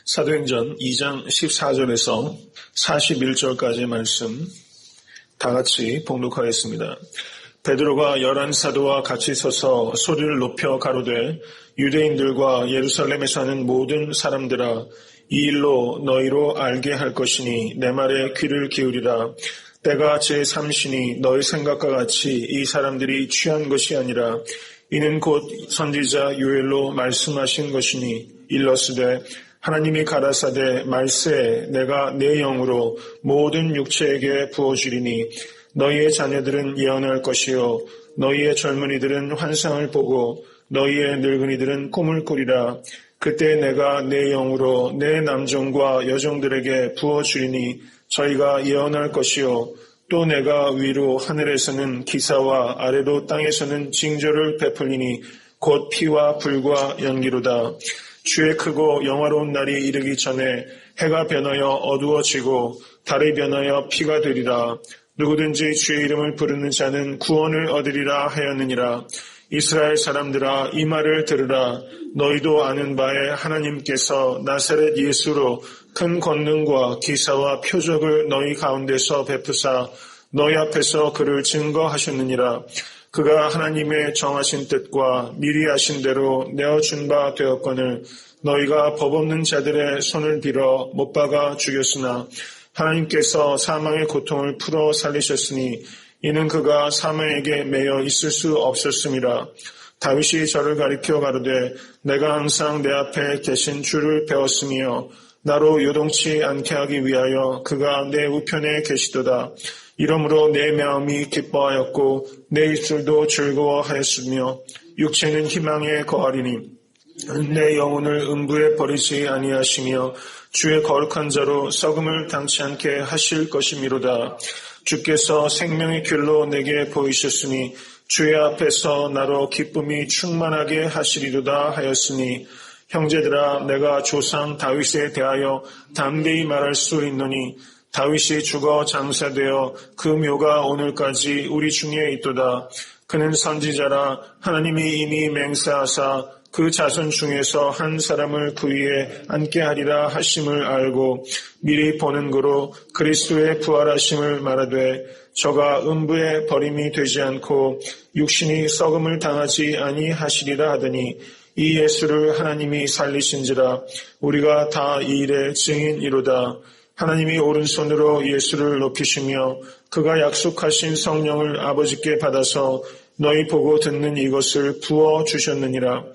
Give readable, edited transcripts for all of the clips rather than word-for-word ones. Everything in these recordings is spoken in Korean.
사도행전 2장 14절에서 41절까지의 말씀 다 같이 봉독하겠습니다. 베드로가 11사도와 같이 서서 소리를 높여 가로되 유대인들과 예루살렘에 사는 모든 사람들아 이 일로 너희로 알게 할 것이니 내 말에 귀를 기울이라. 때가 제3시니 너희 생각과 같이 이 사람들이 취한 것이 아니라 이는 곧 선지자 요엘로 말씀하신 것이니 일러스되 하나님이 가라사대 말세에 내가 내 영으로 모든 육체에게 부어주리니 너희의 자녀들은 예언할 것이요 너희의 젊은이들은 환상을 보고 너희의 늙은이들은 꿈을 꾸리라. 그때 내가 내 영으로 내 남종과 여종들에게 부어주리니 저희가 예언할 것이요 또 내가 위로 하늘에서는 기사와 아래로 땅에서는 징조를 베풀리니 곧 피와 불과 연기로다. 주의 크고 영화로운 날이 이르기 전에 해가 변하여 어두워지고 달이 변하여 피가 되리라. 누구든지 주의 이름을 부르는 자는 구원을 얻으리라 하였느니라. 이스라엘 사람들아 이 말을 들으라. 너희도 아는 바에 하나님께서 나사렛 예수로 큰 권능과 기사와 표적을 너희 가운데서 베푸사 너희 앞에서 그를 증거하셨느니라. 그가 하나님의 정하신 뜻과 미리 하신 대로 내어준 바 되었거늘 너희가 법 없는 자들의 손을 빌어 못 박아 죽였으나 하나님께서 사망의 고통을 풀어 살리셨으니 이는 그가 사망에게 매여 있을 수 없었음이라. 다윗이 저를 가리켜 가로되 내가 항상 내 앞에 계신 주를 배웠으며 나로 요동치 않게 하기 위하여 그가 내 우편에 계시도다. 이러므로 내 마음이 기뻐하였고 내 입술도 즐거워하였으며 육체는 희망에 거하리니 내 영혼을 음부에 버리지 아니하시며 주의 거룩한 자로 썩음을 당치 않게 하실 것이미로다. 주께서 생명의 길로 내게 보이셨으니 주의 앞에서 나로 기쁨이 충만하게 하시리로다 하였으니 형제들아 내가 조상 다윗에 대하여 담대히 말할 수 있노니 다윗이 죽어 장사되어 그 묘가 오늘까지 우리 중에 있도다. 그는 선지자라 하나님이 이미 맹세하사 그 자손 중에서 한 사람을 그 위에 앉게 하리라 하심을 알고 미리 보는 거로 그리스도의 부활하심을 말하되 저가 음부에 버림이 되지 않고 육신이 썩음을 당하지 아니하시리라 하더니 이 예수를 하나님이 살리신지라. 우리가 다 이 일의 증인이로다. 하나님이 오른손으로 예수를 높이시며 그가 약속하신 성령을 아버지께 받아서 너희 보고 듣는 이것을 부어주셨느니라.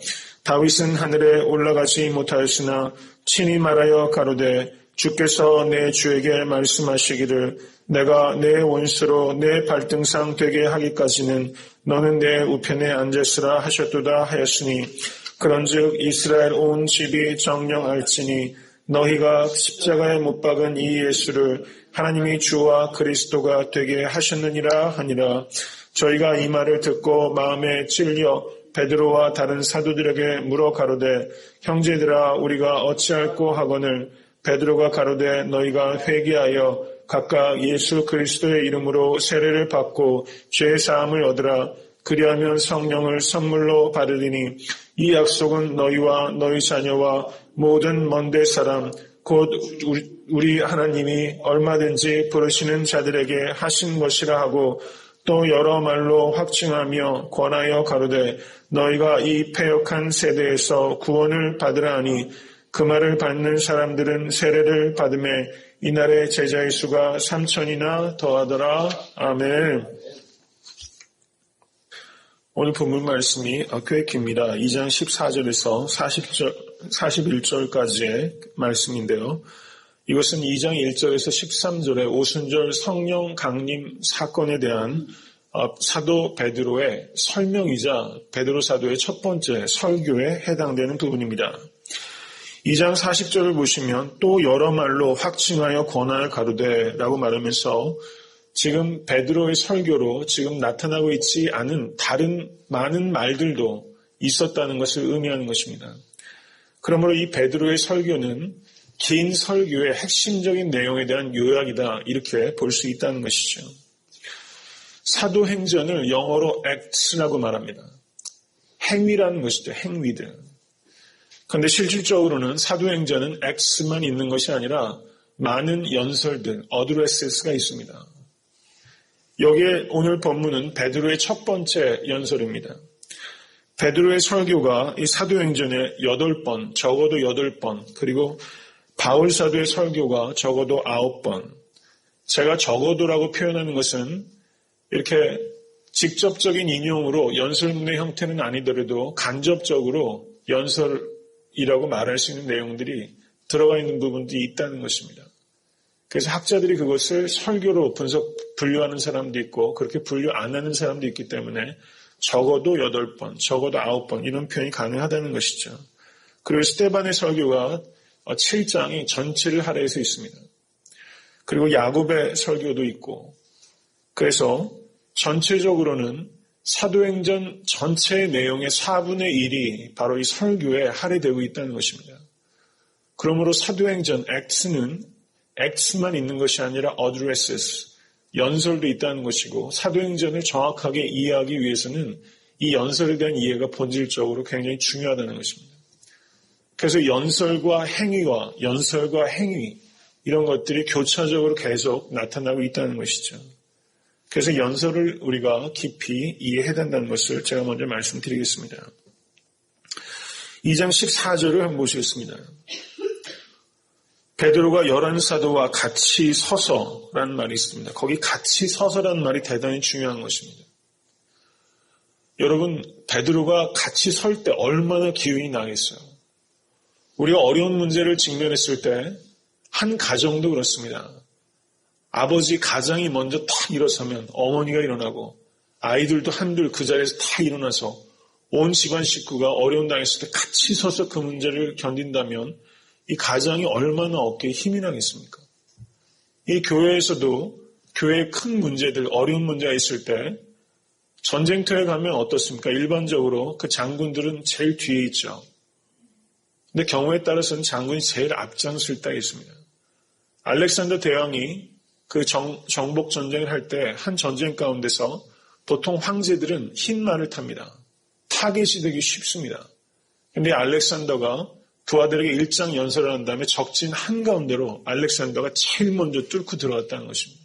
다윗은 하늘에 올라가지 못하였으나 친히 말하여 가로되 주께서 내 주에게 말씀하시기를 내가 내 원수로 내 발등상 되게 하기까지는 너는 내 우편에 앉았으라 하셨도다 하였으니 그런즉 이스라엘 온 집이 정령할지니 너희가 십자가에 못 박은 이 예수를 하나님이 주와 그리스도가 되게 하셨느니라 하니라. 저희가 이 말을 듣고 마음에 찔려 베드로와 다른 사도들에게 물어 가로되 형제들아 우리가 어찌할꼬 하거늘 베드로가 가로되 너희가 회개하여 각각 예수 그리스도의 이름으로 세례를 받고 죄 사함을 얻으라. 그리하면 성령을 선물로 받으리니 이 약속은 너희와 너희 자녀와 모든 먼데 사람 곧 우리 하나님이 얼마든지 부르시는 자들에게 하신 것이라 하고 또 여러 말로 확증하며 권하여 가로되 너희가 이 패역한 세대에서 구원을 받으라 하니 그 말을 받는 사람들은 세례를 받음에 이날의 제자의 수가 3,000이나 더하더라. 아멘. 오늘 본문 말씀이 꽤 깁니다. 2장 14절에서 41절까지의 말씀인데요. 이것은 2장 1절에서 13절의 오순절 성령 강림 사건에 대한 사도 베드로의 설명이자 베드로 사도의 첫 번째 설교에 해당되는 부분입니다. 2장 40절을 보시면 또 여러 말로 확증하여 권하여 가로되 라고 말하면서 지금 베드로의 설교로 지금 나타나고 있지 않은 다른 많은 말들도 있었다는 것을 의미하는 것입니다. 그러므로 이 베드로의 설교는 긴 설교의 핵심적인 내용에 대한 요약이다 이렇게 볼 수 있다는 것이죠. 사도행전을 영어로 acts라고 말합니다. 행위라는 것이죠. 행위들. 그런데 실질적으로는 사도행전은 X만 있는 것이 아니라 많은 연설들, 어드레스가 있습니다. 여기에 오늘 본문은 베드로의 첫 번째 연설입니다. 베드로의 설교가 이 사도행전에 8번, 적어도 8번, 그리고 바울 사도의 설교가 적어도 9번. 제가 적어도라고 표현하는 것은 이렇게 직접적인 인용으로 연설문의 형태는 아니더라도 간접적으로 연설이라고 말할 수 있는 내용들이 들어가 있는 부분들이 있다는 것입니다. 그래서 학자들이 그것을 설교로 분류하는 사람도 있고 그렇게 분류 안 하는 사람도 있기 때문에 적어도 8번, 적어도 9번 이런 표현이 가능하다는 것이죠. 그리고 스데반의 설교가 7장이 전체를 할애해서 있습니다. 그리고 야곱의 설교도 있고 그래서 전체적으로는 사도행전 전체의 내용의 4분의 1이 바로 이 설교에 할애되고 있다는 것입니다. 그러므로 사도행전 X만 있는 것이 아니라 addresses, 연설도 있다는 것이고 사도행전을 정확하게 이해하기 위해서는 이 연설에 대한 이해가 본질적으로 굉장히 중요하다는 것입니다. 그래서 연설과 행위 이런 것들이 교차적으로 계속 나타나고 있다는 것이죠. 그래서 연설을 우리가 깊이 이해해야 된다는 것을 제가 먼저 말씀드리겠습니다. 2장 14절을 한번 보시겠습니다. 베드로가 11사도와 같이 서서라는 말이 있습니다. 거기 같이 서서라는 말이 대단히 중요한 것입니다. 여러분, 베드로가 같이 설 때 얼마나 기운이 나겠어요. 우리가 어려운 문제를 직면했을 때 한 가정도 그렇습니다. 아버지 가장이 먼저 탁 일어서면 어머니가 일어나고 아이들도 한둘 그 자리에서 다 일어나서 온 집안 식구가 어려움 당했을 때 같이 서서 그 문제를 견딘다면 이 가장이 얼마나 어깨에 힘이 나겠습니까? 이 교회에서도 교회의 큰 문제들, 어려운 문제가 있을 때 전쟁터에 가면 어떻습니까? 일반적으로 그 장군들은 제일 뒤에 있죠. 근데 경우에 따라서는 장군이 제일 앞장설 때가 있습니다. 알렉산더 대왕이 그 정복 전쟁을 할 때 한 전쟁 가운데서 보통 황제들은 흰 말을 탑니다. 타겟이 되기 쉽습니다. 근데 알렉산더가 부하들에게 일장 연설을 한 다음에 적진 한가운데로 알렉산더가 제일 먼저 뚫고 들어갔다는 것입니다.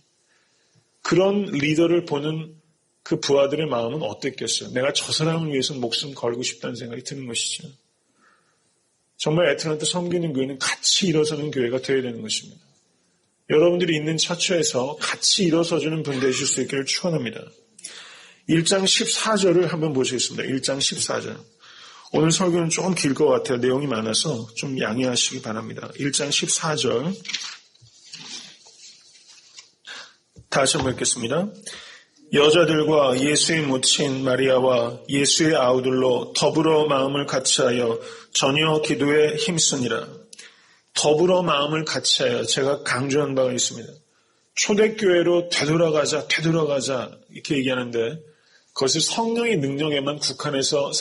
그런 리더를 보는 그 부하들의 마음은 어땠겠어요? 내가 저 사람을 위해서 목숨 걸고 싶다는 생각이 드는 것이죠. 정말 애틀랜타 섬기는 교회는 같이 일어서는 교회가 되어야 되는 것입니다. 여러분들이 있는 처처에서 같이 일어서주는 분 되실 수 있기를 축원합니다. 1장 14절을 한번 보시겠습니다. 1장 14절. 오늘 설교는 조금 길 것 같아요. 내용이 많아서 좀 양해하시기 바랍니다. 1장 14절. 다시 한번 읽겠습니다. 여자들과 예수의 모친 마리아와 예수의 아우들로 더불어 마음을 같이하여 전혀 기도에 힘쓰니라. 더불어 마음을 같이하여 제가 강조한 바가 있습니다. 초대교회로 되돌아가자 이렇게 얘기하는데 그것을 성령의 능력에만 국한해서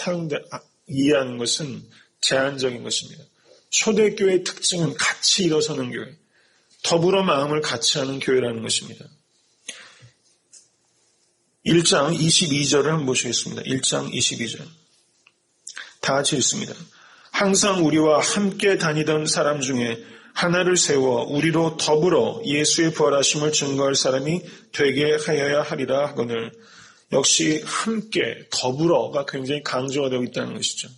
이해하는 것은 제한적인 것입니다. 초대교회의 특징은 같이 일어서는 교회, 더불어 마음을 같이하는 교회라는 것입니다. 1장 22절을 한번 보시겠습니다. 1장 22절. 다 같이 읽습니다. 항상 우리와 함께 다니던 사람 중에 하나를 세워 우리로 더불어 예수의 부활하심을 증거할 사람이 되게 하여야 하리라 하거늘. 역시 함께, 더불어가 굉장히 강조가 되고 있다는 것이죠.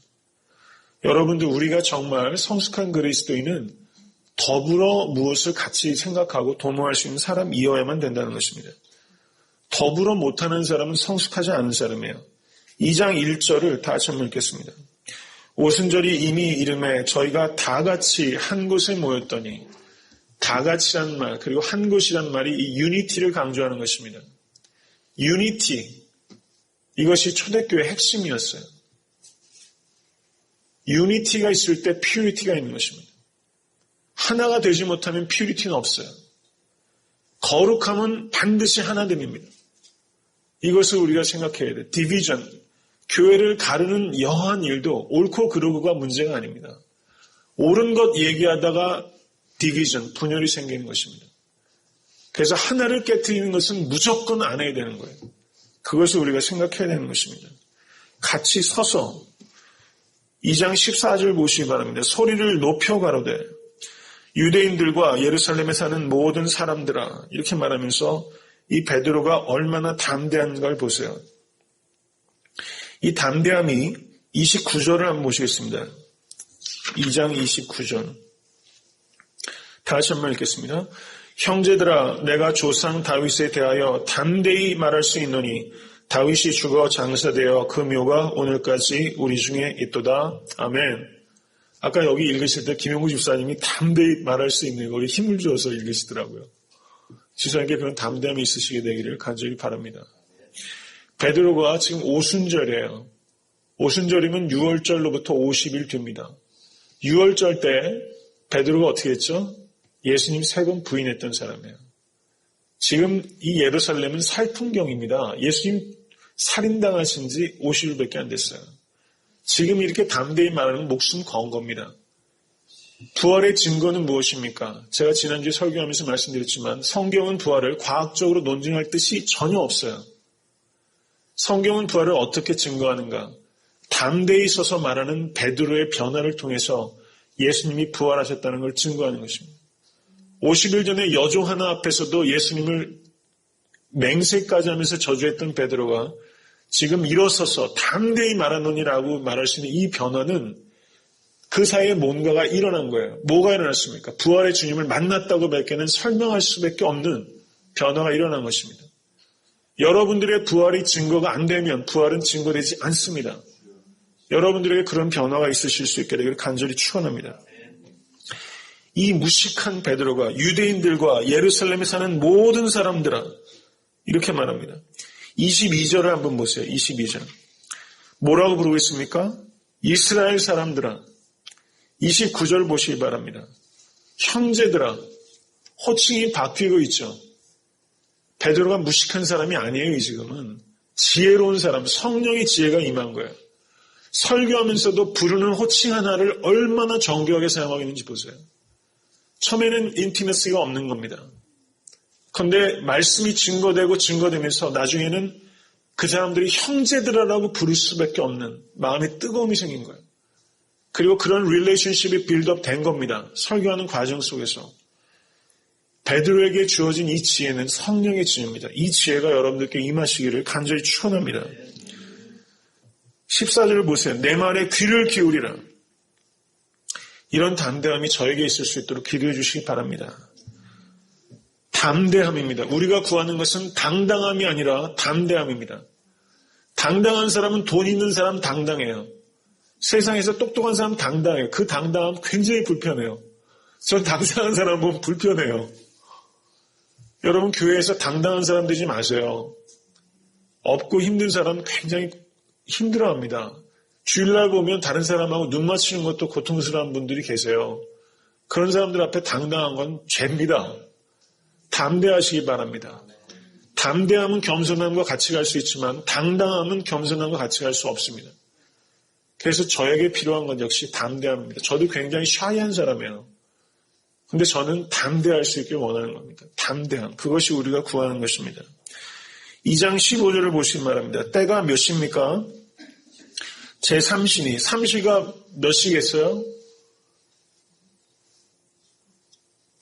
여러분들, 우리가 정말 성숙한 그리스도인은 더불어 무엇을 같이 생각하고 도모할 수 있는 사람이어야만 된다는 것입니다. 더불어 못하는 사람은 성숙하지 않은 사람이에요. 2장 1절을 다시 한번 읽겠습니다. 오순절이 이미 이름에 저희가 다 같이 한 곳에 모였더니, 다 같이란 말, 그리고 한 곳이란 말이 이 유니티를 강조하는 것입니다. 유니티, 이것이 초대교회의 핵심이었어요. 유니티가 있을 때 퓨리티가 있는 것입니다. 하나가 되지 못하면 퓨리티는 없어요. 거룩함은 반드시 하나됨입니다. 이것을 우리가 생각해야 돼요. 디비전, 교회를 가르는 여한 일도 옳고 그르고가 문제가 아닙니다. 옳은 것 얘기하다가 디비전, 분열이 생기는 것입니다. 그래서 하나를 깨트리는 것은 무조건 안 해야 되는 거예요. 그것을 우리가 생각해야 되는 것입니다. 같이 서서 2장 14절 보시기 바랍니다. 소리를 높여 가로되 유대인들과 예루살렘에 사는 모든 사람들아, 이렇게 말하면서 이 베드로가 얼마나 담대한 걸 보세요. 이 담대함이 29절을 한번 보시겠습니다. 2장 29절. 다시 한번 읽겠습니다. 형제들아, 내가 조상 다윗에 대하여 담대히 말할 수 있노니 다윗이 죽어 장사되어 그 묘가 오늘까지 우리 중에 있도다. 아멘. 아까 여기 읽으실 때 김용구 집사님이 담대히 말할 수 있는 거에 힘을 주어서 읽으시더라고요. 지사님께 그런 담대함이 있으시게 되기를 간절히 바랍니다. 베드로가 지금 오순절이에요. 오순절이면 6월절로부터 50일 뒤입니다. 6월절 때 베드로가 어떻게 했죠? 예수님 3번 부인했던 사람이에요. 지금 이 예루살렘은 살풍경입니다. 예수님 살인당하신 지 50일밖에 안 됐어요. 지금 이렇게 담대히 말하는 목숨 건 겁니다. 부활의 증거는 무엇입니까? 제가 지난주에 설교하면서 말씀드렸지만 성경은 부활을 과학적으로 논증할 뜻이 전혀 없어요. 성경은 부활을 어떻게 증거하는가? 담대히 서서 말하는 베드로의 변화를 통해서 예수님이 부활하셨다는 걸 증거하는 것입니다. 50일 전에 여종 하나 앞에서도 예수님을 맹세까지 하면서 저주했던 베드로가 지금 일어서서 담대히 말하노니라고 말할 수 있는 이 변화는 그 사이에 뭔가가 일어난 거예요. 뭐가 일어났습니까? 부활의 주님을 만났다고 밖에는 설명할 수밖에 없는 변화가 일어난 것입니다. 여러분들의 부활이 증거가 안 되면 부활은 증거되지 않습니다. 여러분들에게 그런 변화가 있으실 수 있게 되기를 간절히 축원합니다. 이 무식한 베드로가 유대인들과 예루살렘에 사는 모든 사람들아, 이렇게 말합니다. 22절을 한번 보세요. 22절. 뭐라고 부르고 있습니까? 이스라엘 사람들아. 29절 보시기 바랍니다. 형제들아. 호칭이 바뀌고 있죠. 베드로가 무식한 사람이 아니에요. 지금은 지혜로운 사람, 성령의 지혜가 임한 거예요. 설교하면서도 부르는 호칭 하나를 얼마나 정교하게 사용하고 있는지 보세요. 처음에는 인티머시가 없는 겁니다. 그런데 말씀이 증거되면서 나중에는 그 사람들이 형제들아라고 부를 수밖에 없는 마음의 뜨거움이 생긴 거예요. 그리고 그런 릴레이션십이 빌드업 된 겁니다. 설교하는 과정 속에서. 베드로에게 주어진 이 지혜는 성령의 지혜입니다. 이 지혜가 여러분들께 임하시기를 간절히 축원합니다. 14절을 보세요. 내 말에 귀를 기울이라. 이런 담대함이 저에게 있을 수 있도록 기도해 주시기 바랍니다. 담대함입니다. 우리가 구하는 것은 당당함이 아니라 담대함입니다. 당당한 사람은 돈 있는 사람 당당해요. 세상에서 똑똑한 사람 당당해요. 그 당당함 굉장히 불편해요. 전 당당한 사람 보면 불편해요. 여러분 교회에서 당당한 사람 되지 마세요. 없고 힘든 사람 굉장히 힘들어합니다. 주일날 보면 다른 사람하고 눈 맞추는 것도 고통스러운 분들이 계세요. 그런 사람들 앞에 당당한 건 죄입니다. 담대하시기 바랍니다. 담대함은 겸손함과 같이 갈 수 있지만 당당함은 겸손함과 같이 갈 수 없습니다. 그래서 저에게 필요한 건 역시 담대함입니다. 저도 굉장히 샤이한 사람이에요. 근데 저는 담대할 수 있길 원하는 겁니다. 담대함. 그것이 우리가 구하는 것입니다. 2장 15절을 보시기 바랍니다. 때가 몇 시입니까? 제3시니. 3시가 몇 시겠어요?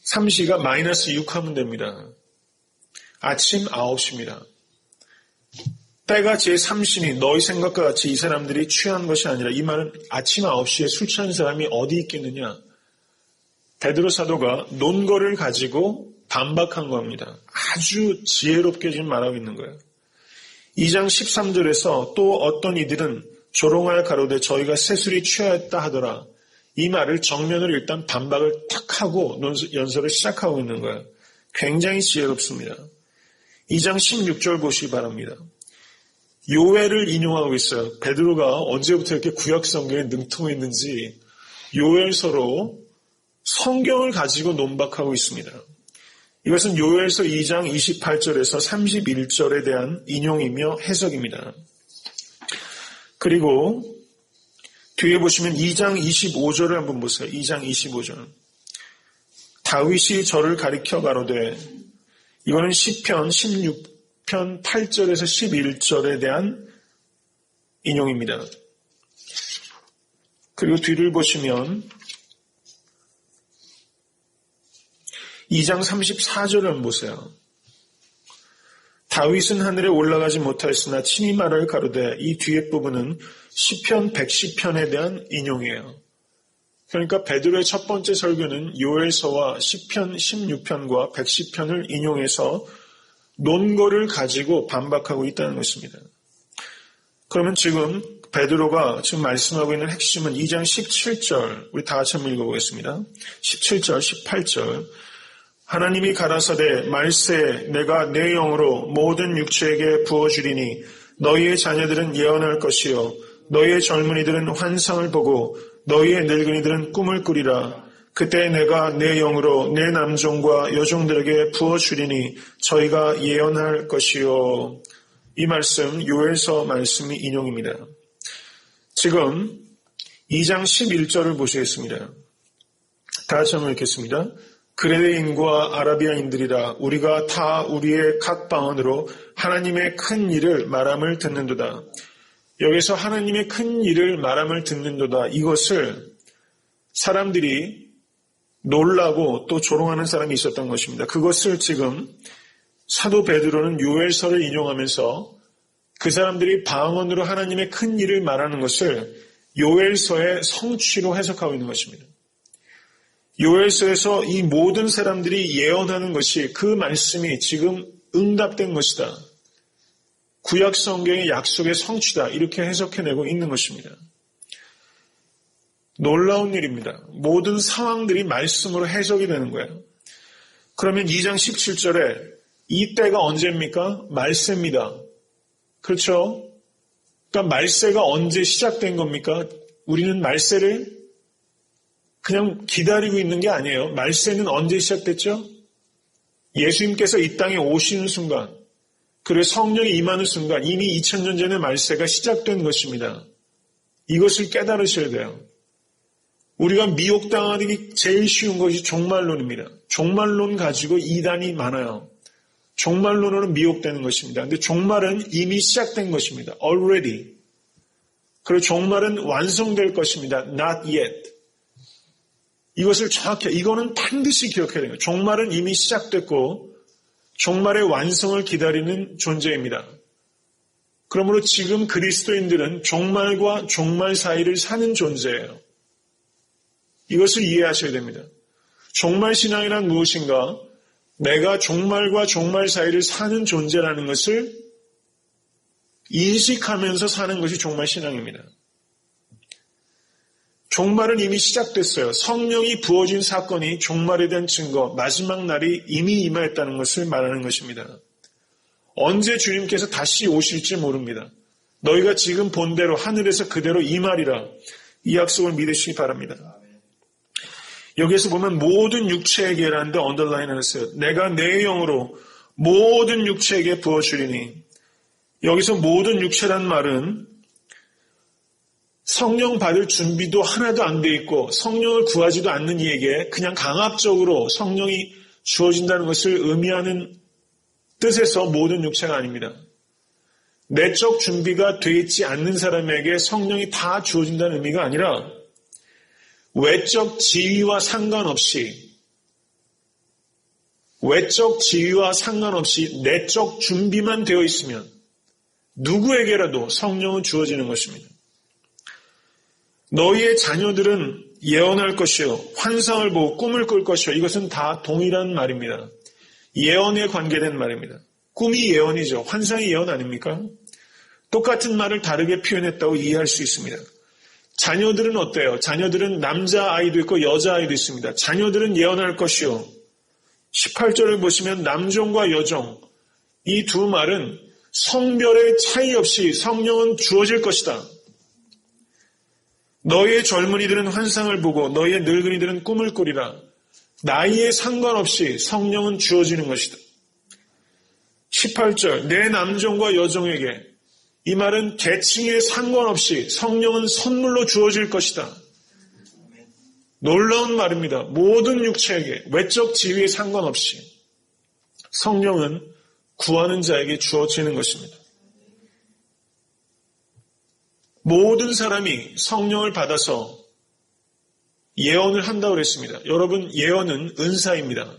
3시가 마이너스 6 하면 됩니다. 아침 9시입니다. 때가 제3시니 너희 생각과 같이 이 사람들이 취한 것이 아니라, 이 말은 아침 9시에 술 취한 사람이 어디 있겠느냐. 베드로 사도가 논거를 가지고 반박한 겁니다. 아주 지혜롭게 지금 말하고 있는 거예요. 2장 13절에서 또 어떤 이들은 조롱할 가로되 저희가 새술이 취하였다 하더라. 이 말을 정면으로 일단 반박을 탁 하고 연설을 시작하고 있는 거예요. 굉장히 지혜롭습니다. 2장 16절 보시기 바랍니다. 요엘을 인용하고 있어요. 베드로가 언제부터 이렇게 구약 성경에 능통했는지 요엘서로 성경을 가지고 논박하고 있습니다. 이것은 요엘서 2장 28절에서 31절에 대한 인용이며 해석입니다. 그리고 뒤에 보시면 2장 25절을 한번 보세요. 2장 25절. 다윗이 저를 가리켜 가로되, 이거는 시편 16편 8절에서 11절에 대한 인용입니다. 그리고 뒤를 보시면 2장 34절을 한번 보세요. 다윗은 하늘에 올라가지 못하였으나 친히 말을 가로되, 이 뒤에 부분은 시편 110편에 대한 인용이에요. 그러니까 베드로의 첫 번째 설교는 요엘서와 시편 16편과 110편을 인용해서 논거를 가지고 반박하고 있다는 것입니다. 그러면 지금 베드로가 지금 말씀하고 있는 핵심은 2장 17절, 우리 다 같이 한번 읽어보겠습니다. 17절, 18절. 하나님이 가라사대 말세 내가 내 영으로 모든 육체에게 부어주리니 너희의 자녀들은 예언할 것이요 너희의 젊은이들은 환상을 보고 너희의 늙은이들은 꿈을 꾸리라. 그때 내가 내 영으로 내 남종과 여종들에게 부어주리니 저희가 예언할 것이요. 이 말씀 요엘서 말씀이 인용입니다. 지금 2장 11절을 보시겠습니다. 다 같이 한번 읽겠습니다. 그레데인과 아라비아인들이라 우리가 다 우리의 각 방언으로 하나님의 큰 일을 말함을 듣는도다. 여기서 하나님의 큰 일을 말함을 듣는도다. 이것을 사람들이 놀라고 또 조롱하는 사람이 있었던 것입니다. 그것을 지금 사도 베드로는 요엘서를 인용하면서 그 사람들이 방언으로 하나님의 큰 일을 말하는 것을 요엘서의 성취로 해석하고 있는 것입니다. 요엘서에서 이 모든 사람들이 예언하는 것이 그 말씀이 지금 응답된 것이다. 구약 성경의 약속의 성취다. 이렇게 해석해내고 있는 것입니다. 놀라운 일입니다. 모든 상황들이 말씀으로 해석이 되는 거예요. 그러면 2장 17절에 이 때가 언제입니까? 말세입니다. 그렇죠? 그러니까 말세가 언제 시작된 겁니까? 우리는 말세를 그냥 기다리고 있는 게 아니에요. 말세는 언제 시작됐죠? 예수님께서 이 땅에 오시는 순간, 그리고 성령이 임하는 순간 이미 2000년 전에 말세가 시작된 것입니다. 이것을 깨달으셔야 돼요. 우리가 미혹당하기 제일 쉬운 것이 종말론입니다. 종말론 가지고 이단이 많아요. 종말론으로 미혹되는 것입니다. 그런데 종말은 이미 시작된 것입니다. Already. 그리고 종말은 완성될 것입니다. Not yet. 이것을 정확히, 이거는 반드시 기억해야 돼요. 종말은 이미 시작됐고 종말의 완성을 기다리는 존재입니다. 그러므로 지금 그리스도인들은 종말과 종말 사이를 사는 존재예요. 이것을 이해하셔야 됩니다. 종말 신앙이란 무엇인가? 내가 종말과 종말 사이를 사는 존재라는 것을 인식하면서 사는 것이 종말 신앙입니다. 종말은 이미 시작됐어요. 성령이 부어진 사건이 종말에 대한 증거, 마지막 날이 이미 임하였다는 것을 말하는 것입니다. 언제 주님께서 다시 오실지 모릅니다. 너희가 지금 본 대로 하늘에서 그대로 임하리라. 이 약속을 믿으시기 바랍니다. 여기에서 보면 모든 육체에게라는데 언더라인을 했어요. 내가 내 영으로 모든 육체에게 부어주리니. 여기서 모든 육체란 말은 성령 받을 준비도 하나도 안 돼 있고 성령을 구하지도 않는 이에게 그냥 강압적으로 성령이 주어진다는 것을 의미하는 뜻에서 모든 육체가 아닙니다. 내적 준비가 돼 있지 않는 사람에게 성령이 다 주어진다는 의미가 아니라 외적 지위와 상관없이 내적 준비만 되어 있으면 누구에게라도 성령은 주어지는 것입니다. 너희의 자녀들은 예언할 것이요 환상을 보고 꿈을 꿀 것이요. 이것은 다 동일한 말입니다. 예언에 관계된 말입니다. 꿈이 예언이죠. 환상이 예언 아닙니까? 똑같은 말을 다르게 표현했다고 이해할 수 있습니다. 자녀들은 어때요? 자녀들은 남자아이도 있고 여자아이도 있습니다. 자녀들은 예언할 것이요. 18절을 보시면 남종과 여종, 이 두 말은 성별의 차이 없이 성령은 주어질 것이다. 너희의 젊은이들은 환상을 보고 너희의 늙은이들은 꿈을 꾸리라. 나이에 상관없이 성령은 주어지는 것이다. 18절 내 남종과 여종에게, 이 말은 계층에 상관없이 성령은 선물로 주어질 것이다. 놀라운 말입니다. 모든 육체에게 외적 지위에 상관없이 성령은 구하는 자에게 주어지는 것입니다. 모든 사람이 성령을 받아서 예언을 한다고 그랬습니다. 여러분, 예언은 은사입니다.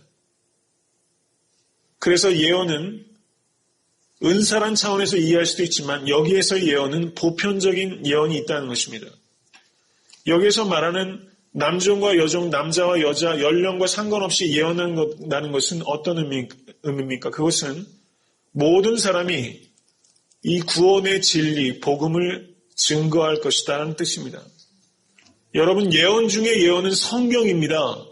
그래서 예언은 은사란 차원에서 이해할 수도 있지만 여기에서의 예언은 보편적인 예언이 있다는 것입니다. 여기에서 말하는 남종과 여종, 남자와 여자, 연령과 상관없이 예언한다는 것은 어떤 의미입니까? 그것은 모든 사람이 이 구원의 진리, 복음을 증거할 것이다라는 뜻입니다. 여러분, 예언 중에 예언은 성경입니다.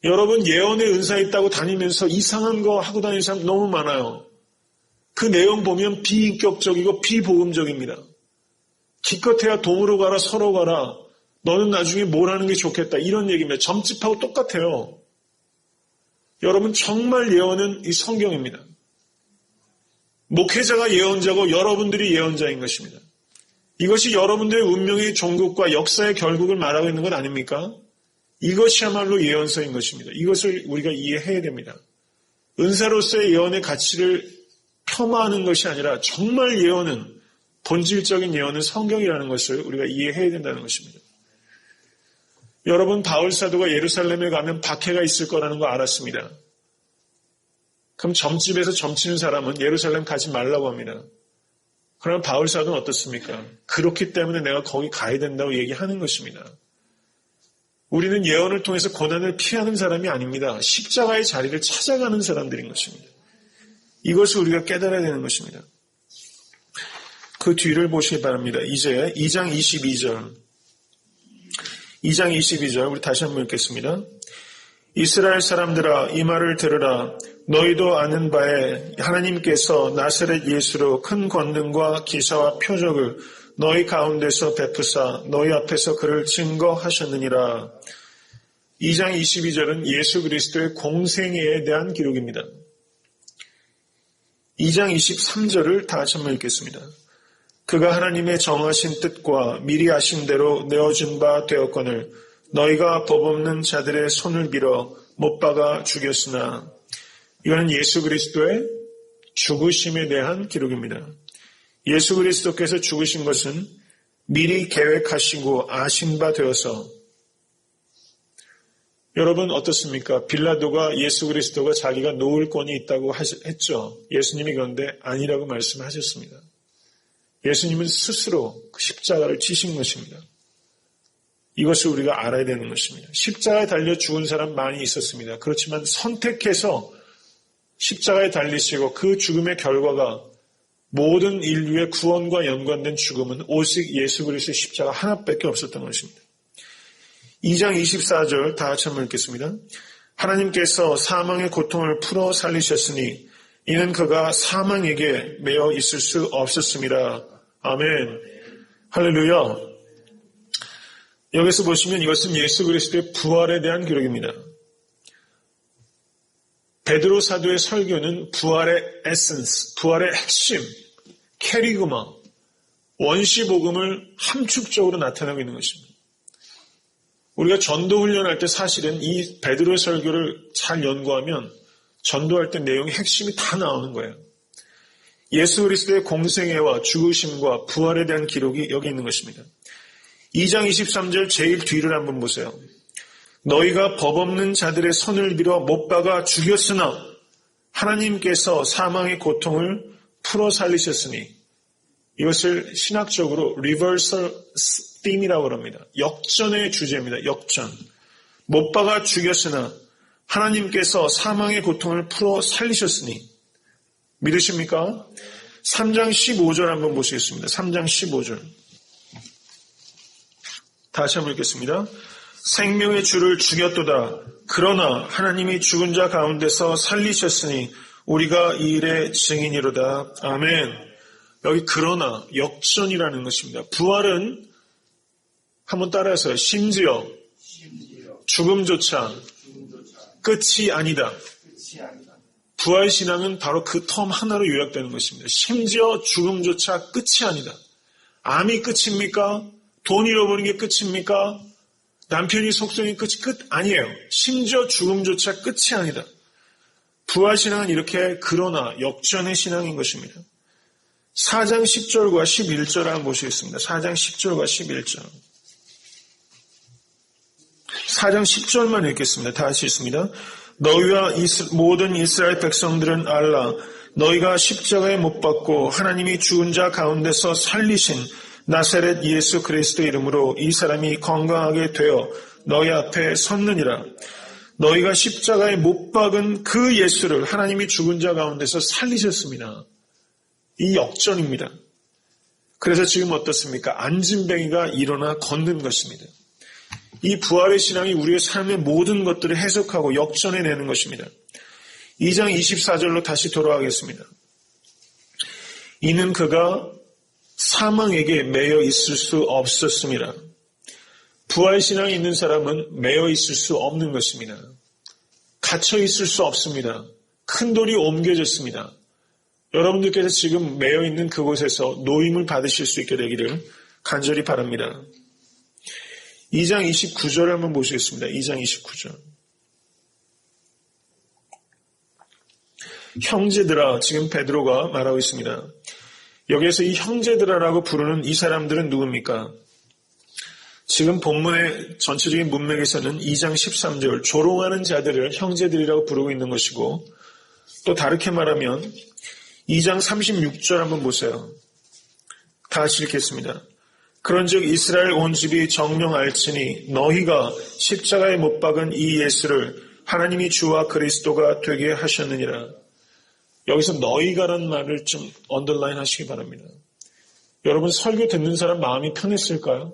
여러분, 예언의 은사 있다고 다니면서 이상한 거 하고 다니는 사람 너무 많아요. 그 내용 보면 비인격적이고 비복음적입니다. 기껏해야 동으로 가라, 서로 가라. 너는 나중에 뭘 하는 게 좋겠다. 이런 얘기입니다. 점집하고 똑같아요. 여러분, 정말 예언은 이 성경입니다. 목회자가 예언자고 여러분들이 예언자인 것입니다. 이것이 여러분들의 운명의 종국과 역사의 결국을 말하고 있는 것 아닙니까? 이것이야말로 예언서인 것입니다. 이것을 우리가 이해해야 됩니다. 은사로서의 예언의 가치를 폄하하는 것이 아니라 정말 예언은, 본질적인 예언은 성경이라는 것을 우리가 이해해야 된다는 것입니다. 여러분, 바울 사도가 예루살렘에 가면 박해가 있을 거라는 거 알았습니다. 그럼 점집에서 점치는 사람은 예루살렘 가지 말라고 합니다. 그러면 바울 사도는 어떻습니까? 그렇기 때문에 내가 거기 가야 된다고 얘기하는 것입니다. 우리는 예언을 통해서 고난을 피하는 사람이 아닙니다. 십자가의 자리를 찾아가는 사람들인 것입니다. 이것을 우리가 깨달아야 되는 것입니다. 그 뒤를 보시기 바랍니다. 이제 2장 22절. 2장 22절 우리 다시 한번 읽겠습니다. 이스라엘 사람들아 이 말을 들으라. 너희도 아는 바에 하나님께서 나사렛 예수로 큰 권능과 기사와 표적을 너희 가운데서 베푸사 너희 앞에서 그를 증거하셨느니라. 2장 22절은 예수 그리스도의 공생애에 대한 기록입니다. 2장 23절을 다 같이 한번 읽겠습니다. 그가 하나님의 정하신 뜻과 미리 아신 대로 내어준 바 되었거늘 너희가 법 없는 자들의 손을 빌어 못 박아 죽였으나. 이거는 예수 그리스도의 죽으심에 대한 기록입니다. 예수 그리스도께서 죽으신 것은 미리 계획하시고 아신 바 되어서. 여러분 어떻습니까? 빌라도가 예수 그리스도가 자기가 놓을 권이 있다고 했죠. 예수님이 그런데 아니라고 말씀하셨습니다. 예수님은 스스로 십자가를 지신 것입니다. 이것을 우리가 알아야 되는 것입니다. 십자가에 달려 죽은 사람 많이 있었습니다. 그렇지만 선택해서 십자가에 달리시고 그 죽음의 결과가 모든 인류의 구원과 연관된 죽음은 오직 예수 그리스도의 십자가 하나밖에 없었던 것입니다. 2장 24절 다 같이 한번 읽겠습니다. 하나님께서 사망의 고통을 풀어 살리셨으니 이는 그가 사망에게 매어 있을 수 없었습니다. 아멘. 할렐루야. 여기서 보시면 이것은 예수 그리스도의 부활에 대한 기록입니다. 베드로 사도의 설교는 부활의 에센스, 부활의 핵심, 캐리그마, 원시복음을 함축적으로 나타내고 있는 것입니다. 우리가 전도 훈련할 때 사실은 이 베드로의 설교를 잘 연구하면 전도할 때 내용의 핵심이 다 나오는 거예요. 예수 그리스도의 공생애와 죽으심과 부활에 대한 기록이 여기 있는 것입니다. 2장 23절 제일 뒤를 한번 보세요. 너희가 법 없는 자들의 손을 빌어 못 박아 죽였으나 하나님께서 사망의 고통을 풀어 살리셨으니. 이것을 신학적으로 reversal theme이라고 합니다. 역전의 주제입니다. 역전. 못 박아 죽였으나 하나님께서 사망의 고통을 풀어 살리셨으니. 믿으십니까? 3장 15절 한번 보시겠습니다. 3장 15절. 다시 한번 읽겠습니다. 생명의 주를 죽였도다. 그러나 하나님이 죽은 자 가운데서 살리셨으니 우리가 이 일의 증인이로다. 아멘. 여기 그러나 역전이라는 것입니다. 부활은 한번 따라해서요. 심지어 죽음조차 끝이 아니다. 부활신앙은 바로 그 텀 하나로 요약되는 것입니다. 심지어 죽음조차 끝이 아니다. 암이 끝입니까? 돈 잃어버린 게 끝입니까? 남편이 속성이 끝 아니에요. 심지어 죽음조차 끝이 아니다. 부활신앙은 이렇게 그러나 역전의 신앙인 것입니다. 4장 10절과 11절 한번 보시겠습니다. 4장 10절과 11절. 4장 10절만 읽겠습니다. 다 같이 읽습니다. 너희와 모든 이스라엘 백성들은 알라. 너희가 십자가에 못 박고 하나님이 죽은 자 가운데서 살리신 나사렛 예수 그리스도 이름으로 이 사람이 건강하게 되어 너희 앞에 섰느니라. 너희가 십자가에 못 박은 그 예수를 하나님이 죽은 자 가운데서 살리셨습니다. 이 역전입니다. 그래서 지금 어떻습니까? 안진뱅이가 일어나 걷는 것입니다. 이 부활의 신앙이 우리의 삶의 모든 것들을 해석하고 역전해내는 것입니다. 2장 24절로 다시 돌아가겠습니다. 이는 그가 사망에게 매여 있을 수 없었습니다. 부활 신앙이 있는 사람은 매여 있을 수 없는 것입니다. 갇혀 있을 수 없습니다. 큰 돌이 옮겨졌습니다. 여러분들께서 지금 매여 있는 그곳에서 노임을 받으실 수 있게 되기를 간절히 바랍니다. 2장 29절 한번 보시겠습니다. 2장 29절. 형제들아, 지금 베드로가 말하고 있습니다. 여기에서 이 형제들아라고 부르는 이 사람들은 누굽니까? 지금 본문의 전체적인 문맥에서는 2장 13절 조롱하는 자들을 형제들이라고 부르고 있는 것이고, 또 다르게 말하면 2장 36절 한번 보세요. 다 같이 읽겠습니다. 그런즉 이스라엘 온 집이 정령 알지니 너희가 십자가에 못 박은 이 예수를 하나님이 주와 그리스도가 되게 하셨느니라. 여기서 너희가라는 말을 좀 언더라인 하시기 바랍니다. 여러분 설교 듣는 사람 마음이 편했을까요?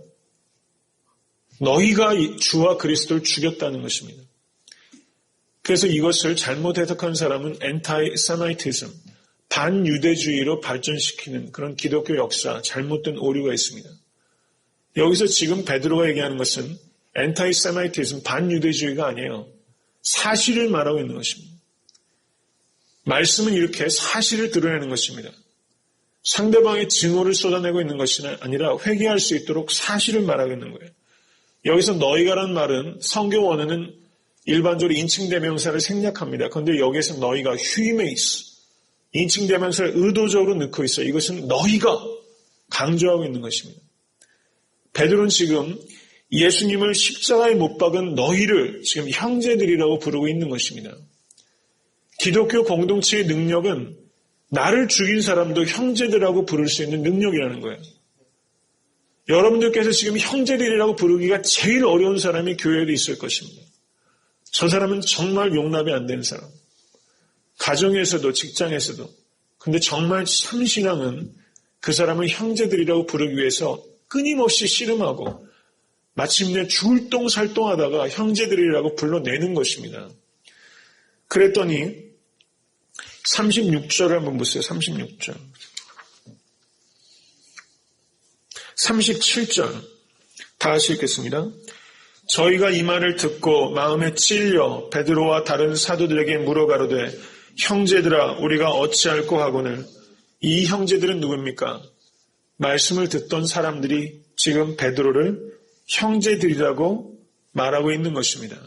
너희가 주와 그리스도를 죽였다는 것입니다. 그래서 이것을 잘못 해석한 사람은 엔타이세마이티즘, 반유대주의로 발전시키는 그런 기독교 역사, 잘못된 오류가 있습니다. 여기서 지금 베드로가 얘기하는 것은 엔타이세마이티즘, 반유대주의가 아니에요. 사실을 말하고 있는 것입니다. 말씀은 이렇게 사실을 드러내는 것입니다. 상대방의 증오를 쏟아내고 있는 것이 아니라 회개할 수 있도록 사실을 말하고 있는 거예요. 여기서 너희가라는 말은 성경 원어는 일반적으로 인칭대명사를 생략합니다. 그런데 여기에서 너희가 휴이메이스, 인칭대명사를 의도적으로 넣고 있어요. 이것은 너희가 강조하고 있는 것입니다. 베드로는 지금 예수님을 십자가에 못 박은 너희를 지금 형제들이라고 부르고 있는 것입니다. 기독교 공동체의 능력은 나를 죽인 사람도 형제들이라고 부를 수 있는 능력이라는 거예요. 여러분들께서 지금 형제들이라고 부르기가 제일 어려운 사람이 교회에도 있을 것입니다. 저 사람은 정말 용납이 안 되는 사람. 가정에서도 직장에서도. 근데 정말 참신앙은 그 사람을 형제들이라고 부르기 위해서 끊임없이 씨름하고 마침내 죽을 똥 살 똥 하다가 형제들이라고 불러내는 것입니다. 그랬더니 36절을 한번 보세요. 36절. 37절 다 같이 읽겠습니다. 저희가 이 말을 듣고 마음에 찔려 베드로와 다른 사도들에게 물어가로되 형제들아 우리가 어찌할꼬 하거늘. 이 형제들은 누굽니까? 말씀을 듣던 사람들이 지금 베드로를 형제들이라고 말하고 있는 것입니다.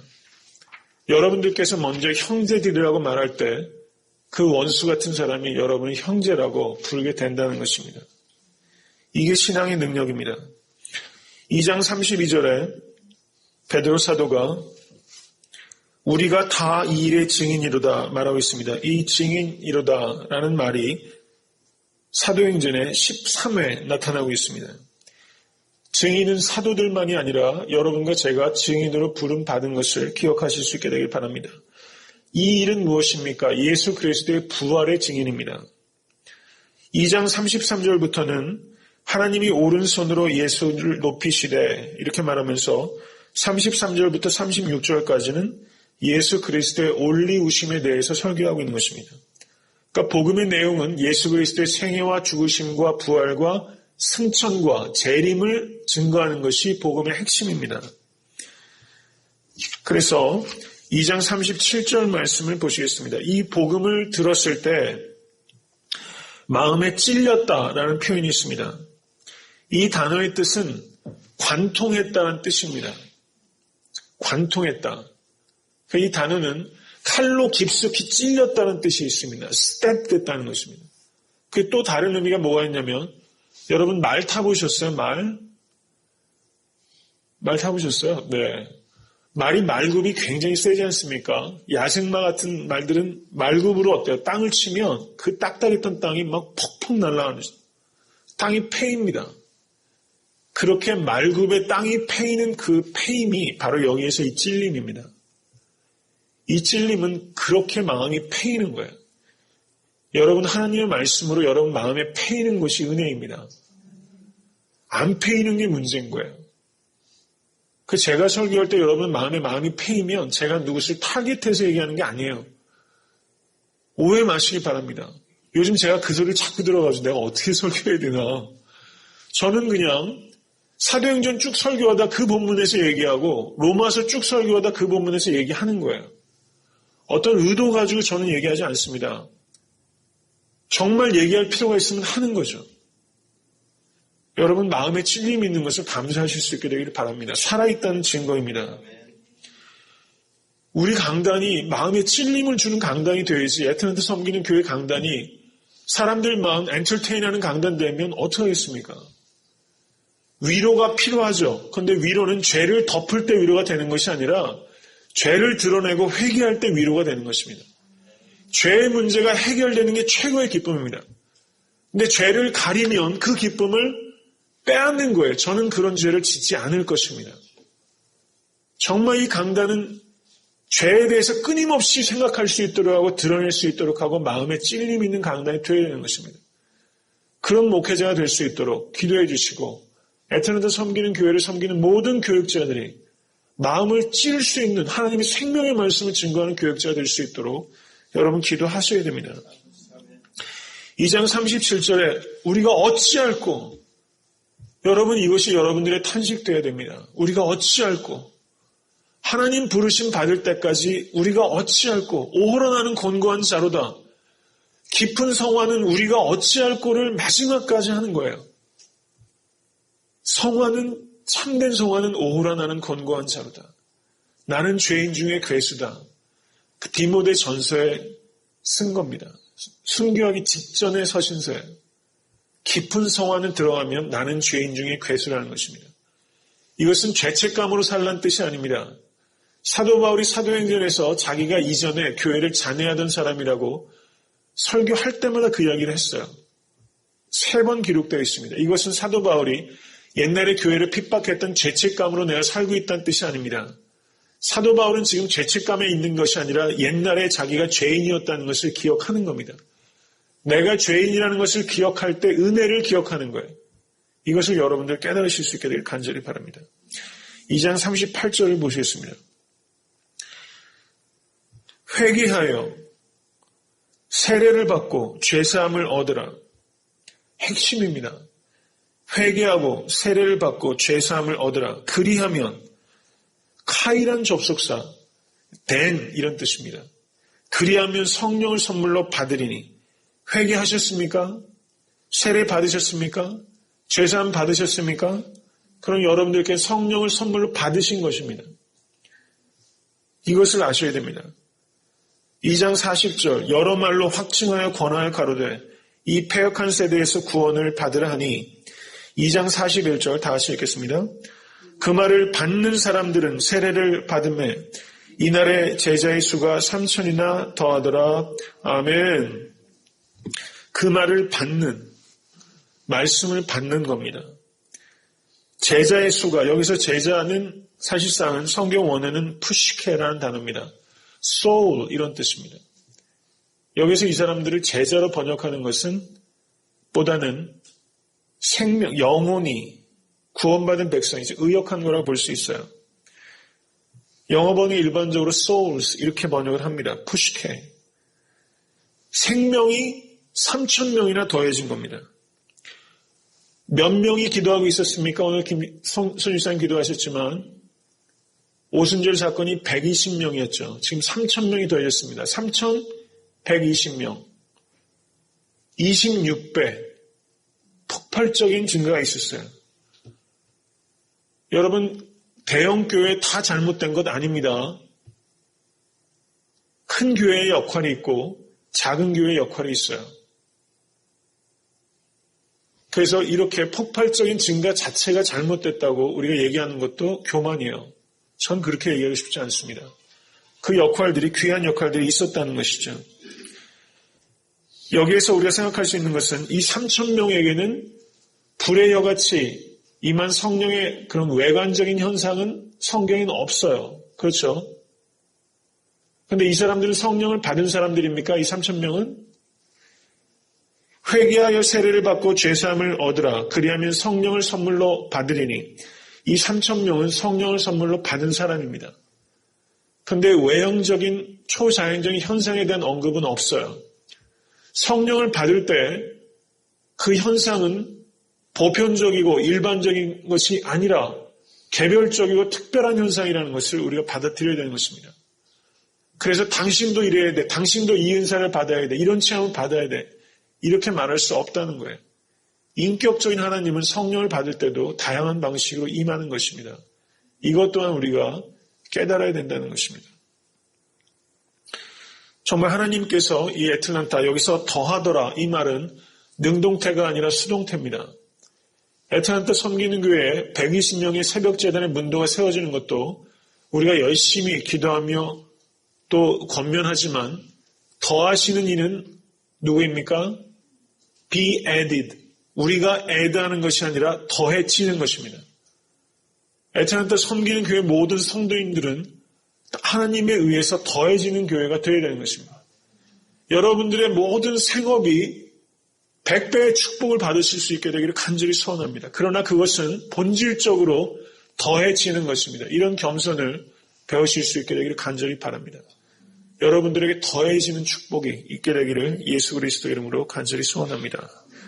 여러분들께서 먼저 형제들이라고 말할 때 그 원수 같은 사람이 여러분의 형제라고 부르게 된다는 것입니다. 이게 신앙의 능력입니다. 2장 32절에 베드로 사도가 우리가 다 이 일의 증인이로다 말하고 있습니다. 이 증인이로다라는 말이 사도행전의 13회에 나타나고 있습니다. 증인은 사도들만이 아니라 여러분과 제가 증인으로 부름받은 것을 기억하실 수 있게 되길 바랍니다. 이 일은 무엇입니까? 예수 그리스도의 부활의 증인입니다. 2장 33절부터는 하나님이 오른손으로 예수를 높이시되 이렇게 말하면서 33절부터 36절까지는 예수 그리스도의 올리우심에 대해서 설교하고 있는 것입니다. 그러니까 복음의 내용은 예수 그리스도의 생애와 죽으심과 부활과 승천과 재림을 증거하는 것이 복음의 핵심입니다. 그래서 2장 37절 말씀을 보시겠습니다. 이 복음을 들었을 때 마음에 찔렸다라는 표현이 있습니다. 이 단어의 뜻은 관통했다는 뜻입니다. 관통했다. 이 단어는 칼로 깊숙이 찔렸다는 뜻이 있습니다. 스텝됐다는 것입니다. 그 또 다른 의미가 뭐가 있냐면 여러분 말 타보셨어요? 말 타보셨어요? 네. 말이 말굽이 굉장히 세지 않습니까? 야생마 같은 말들은 말굽으로 어때요? 땅을 치면 그 딱딱했던 땅이 막 퍽퍽 날아가는 땅이 패입니다. 그렇게 말굽의 땅이 패이는 그 패임이 바로 여기에서 이 찔림입니다. 이 찔림은 그렇게 마음이 패이는 거예요. 여러분 하나님의 말씀으로 여러분 마음에 패이는 것이 은혜입니다. 안 패이는 게 문제인 거예요. 제가 설교할 때 여러분 마음이 패이면 제가 누구를 타겟해서 얘기하는 게 아니에요. 오해 마시기 바랍니다. 요즘 제가 그 소리를 자꾸 들어가지고 내가 어떻게 설교해야 되나. 저는 그냥 사도행전 쭉 설교하다 그 본문에서 얘기하고 로마서 쭉 설교하다 그 본문에서 얘기하는 거예요. 어떤 의도 가지고 저는 얘기하지 않습니다. 정말 얘기할 필요가 있으면 하는 거죠. 여러분 마음에 찔림이 있는 것을 감사하실 수 있게 되기를 바랍니다. 살아있다는 증거입니다. 우리 강단이 마음에 찔림을 주는 강단이 되어야지 애틀랜타 섬기는 교회 강단이 사람들 마음 엔터테인하는 강단 되면 어떻게 하겠습니까? 위로가 필요하죠. 그런데 위로는 죄를 덮을 때 위로가 되는 것이 아니라 죄를 드러내고 회개할 때 위로가 되는 것입니다. 죄의 문제가 해결되는 게 최고의 기쁨입니다. 근데 죄를 가리면 그 기쁨을 빼앗는 거예요. 저는 그런 죄를 짓지 않을 것입니다. 정말 이 강단은 죄에 대해서 끊임없이 생각할 수 있도록 하고 드러낼 수 있도록 하고 마음에 찔림 있는 강단이 되어야 되는 것입니다. 그런 목회자가 될 수 있도록 기도해 주시고 애틀랜타 섬기는 교회를 섬기는 모든 교육자들이 마음을 찌를 수 있는 하나님의 생명의 말씀을 증거하는 교육자가 될 수 있도록 여러분 기도하셔야 됩니다. 2장 37절에 우리가 어찌할꼬 여러분 이것이 여러분들의 탄식되어야 됩니다. 우리가 어찌할꼬 하나님 부르심 받을 때까지 우리가 어찌할꼬 오호러나는 곤고한 자로다. 깊은 성화는 우리가 어찌할꼬를 마지막까지 하는 거예요. 성화는 참된 성화는 오호러나는 곤고한 자로다. 나는 죄인 중에 괴수다. 그 디모데 전서에 쓴 겁니다. 순교하기 직전의 서신서예요. 깊은 성화는 들어가면 나는 죄인 중에 괴수라는 것입니다. 이것은 죄책감으로 살란 뜻이 아닙니다. 사도 바울이 사도행전에서 자기가 이전에 교회를 잔해하던 사람이라고 설교할 때마다 그 이야기를 했어요. 3번 기록되어 있습니다. 이것은 사도 바울이 옛날에 교회를 핍박했던 죄책감으로 내가 살고 있다는 뜻이 아닙니다. 사도 바울은 지금 죄책감에 있는 것이 아니라 옛날에 자기가 죄인이었다는 것을 기억하는 겁니다. 내가 죄인이라는 것을 기억할 때 은혜를 기억하는 거예요. 이것을 여러분들 깨달으실 수 있게 되길 간절히 바랍니다. 2장 38절을 보시겠습니다. 회개하여 세례를 받고 죄사함을 얻으라. 핵심입니다. 회개하고 세례를 받고 죄사함을 얻으라. 그리하면 카이란 접속사 된 이런 뜻입니다. 그리하면 성령을 선물로 받으리니 회개하셨습니까? 세례 받으셨습니까? 죄사함 받으셨습니까? 그럼 여러분들께 성령을 선물로 받으신 것입니다. 이것을 아셔야 됩니다. 2장 40절 여러 말로 확증하여 권하여 가로되 이 패역한 세대에서 구원을 받으라 하니 2장 41절 다 같이 읽겠습니다. 그 말을 받는 사람들은 세례를 받음에 이날의 제자의 수가 3,000이나 더하더라. 아멘. 그 말을 받는 말씀을 받는 겁니다. 제자의 수가 여기서 제자는 사실상은 성경 원어는 푸시케라는 단어입니다. soul 이런 뜻입니다. 여기서 이 사람들을 제자로 번역하는 것은 보다는 생명, 영혼이 구원받은 백성이지 의역한 거라고 볼 수 있어요. 영어번이 일반적으로 souls 이렇게 번역을 합니다. 푸시케. 생명이 3,000명이나 더해진 겁니다. 몇 명이 기도하고 있었습니까? 오늘 손일상 기도하셨지만 오순절 사건이 120명이었죠. 지금 3,000명이 더해졌습니다. 3,120명. 26배 폭발적인 증가가 있었어요. 여러분 대형 교회 다 잘못된 것 아닙니다. 큰 교회의 역할이 있고 작은 교회의 역할이 있어요. 그래서 이렇게 폭발적인 증가 자체가 잘못됐다고 우리가 얘기하는 것도 교만이에요. 전 그렇게 얘기하고 싶지 않습니다. 그 역할들이 귀한 역할들이 있었다는 것이죠. 여기에서 우리가 생각할 수 있는 것은 이 3,000명에게는 불의 여같이 임한 성령의 그런 외관적인 현상은 성경에는 없어요. 그렇죠? 그런데 이 사람들은 성령을 받은 사람들입니까? 이 3,000명은? 회개하여 세례를 받고 죄사함을 얻으라. 그리하면 성령을 선물로 받으리니. 이 3,000명은 성령을 선물로 받은 사람입니다. 그런데 외형적인 초자연적인 현상에 대한 언급은 없어요. 성령을 받을 때 그 현상은 보편적이고 일반적인 것이 아니라 개별적이고 특별한 현상이라는 것을 우리가 받아들여야 되는 것입니다. 그래서 당신도 이래야 돼. 당신도 이 은사를 받아야 돼. 이런 체험을 받아야 돼. 이렇게 말할 수 없다는 거예요. 인격적인 하나님은 성령을 받을 때도 다양한 방식으로 임하는 것입니다. 이것 또한 우리가 깨달아야 된다는 것입니다. 정말 하나님께서 이 애틀란타 여기서 더하더라 이 말은 능동태가 아니라 수동태입니다. 애틀란타 섬기는 교회에 120명의 새벽재단의 문도가 세워지는 것도 우리가 열심히 기도하며 또 권면하지만 더하시는 이는 누구입니까? Be added. 우리가 add하는 것이 아니라 더해지는 것입니다. 애틀란타 섬기는 교회 모든 성도인들은 하나님에 의해서 더해지는 교회가 되어야 되는 것입니다. 여러분들의 모든 생업이 100배의 축복을 받으실 수 있게 되기를 간절히 소원합니다. 그러나 그것은 본질적으로 더해지는 것입니다. 이런 겸손을 배우실 수 있게 되기를 간절히 바랍니다. 여러분들에게 더해지는 축복이 있게 되기를 예수 그리스도 이름으로 간절히 소원합니다.